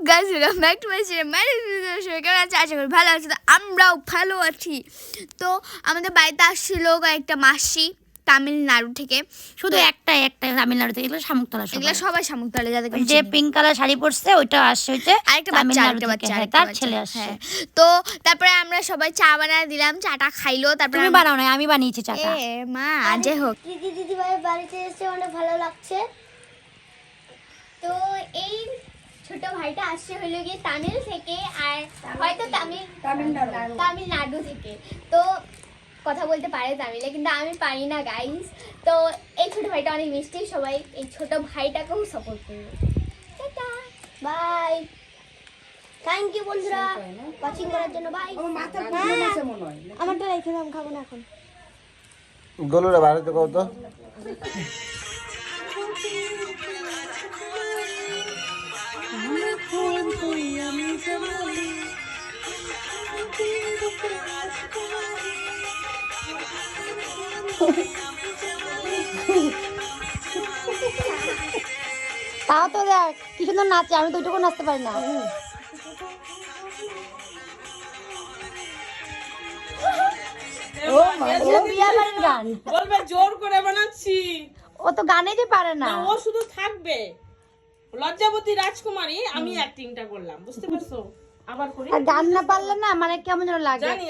Guys welcome back to my channel. কেমন আছে? আশা করি ভালো আছে। তো আমরাও ভালো আছি। তো আমাদের বাড়িতে আসছিল একটা মাসি তামিলনাড়ু থেকে। শুধু একটা তামিলনাড়ু থেকে, এগুলো শামুকতলা। এগুলো সবাই শামুকতলা, যাদেরকে যে পিঙ্ক কালার শাড়ি পরছে ওইটা আসছে হইতে আরেকটা বাচ্চা, তার ছেলে আসছে। হ্যাঁ। তো তারপরে আমরা সবাই চা বানিয়ে দিলাম, চাটা খাইলো। তারপরে তুমি বানাও না, আমি বানিয়েছি চাটা। মা যাই হোক, দিদি ভাই বাড়িতে এসে অনেক ভালো লাগছে। তো এই ছোট ভাইটা আসছে হলো গিয়ে তামিল থেকে, আর হয়তো তামিলনাড়ু থেকে। তো কথা বলতে পারে তামিলে, কিন্তু আমি পারি না গাইস। তো এই ছোট ভাইটা অনেক মিষ্টি, সবাই এই ছোট ভাইটাকেও সাপোর্ট করবে। টাটা বাই, থ্যাংক ইউ বন্ধুরা ওয়াচিং করার জন্য। বাই। আমারটা রেখে দাম, খাবো না এখন। গলুরা বাড়িতে কত তাও তো দেখ কি সুন্দর নাচে, আমি তো ওইটুকু নাচতে পারি না। ও বিয়া বাড়ির গান বলবে জোর করে বানাচ্ছি। ও তো গানেই পারে না। ও শুধু থাকবে লজ্জাবতী রাজকুমারী, আমি অ্যাক্টিংটা করলাম, বুঝতে পারছো? আবার করি, আর গান না পারলে না মানে কেমন যেন লাগে। জানি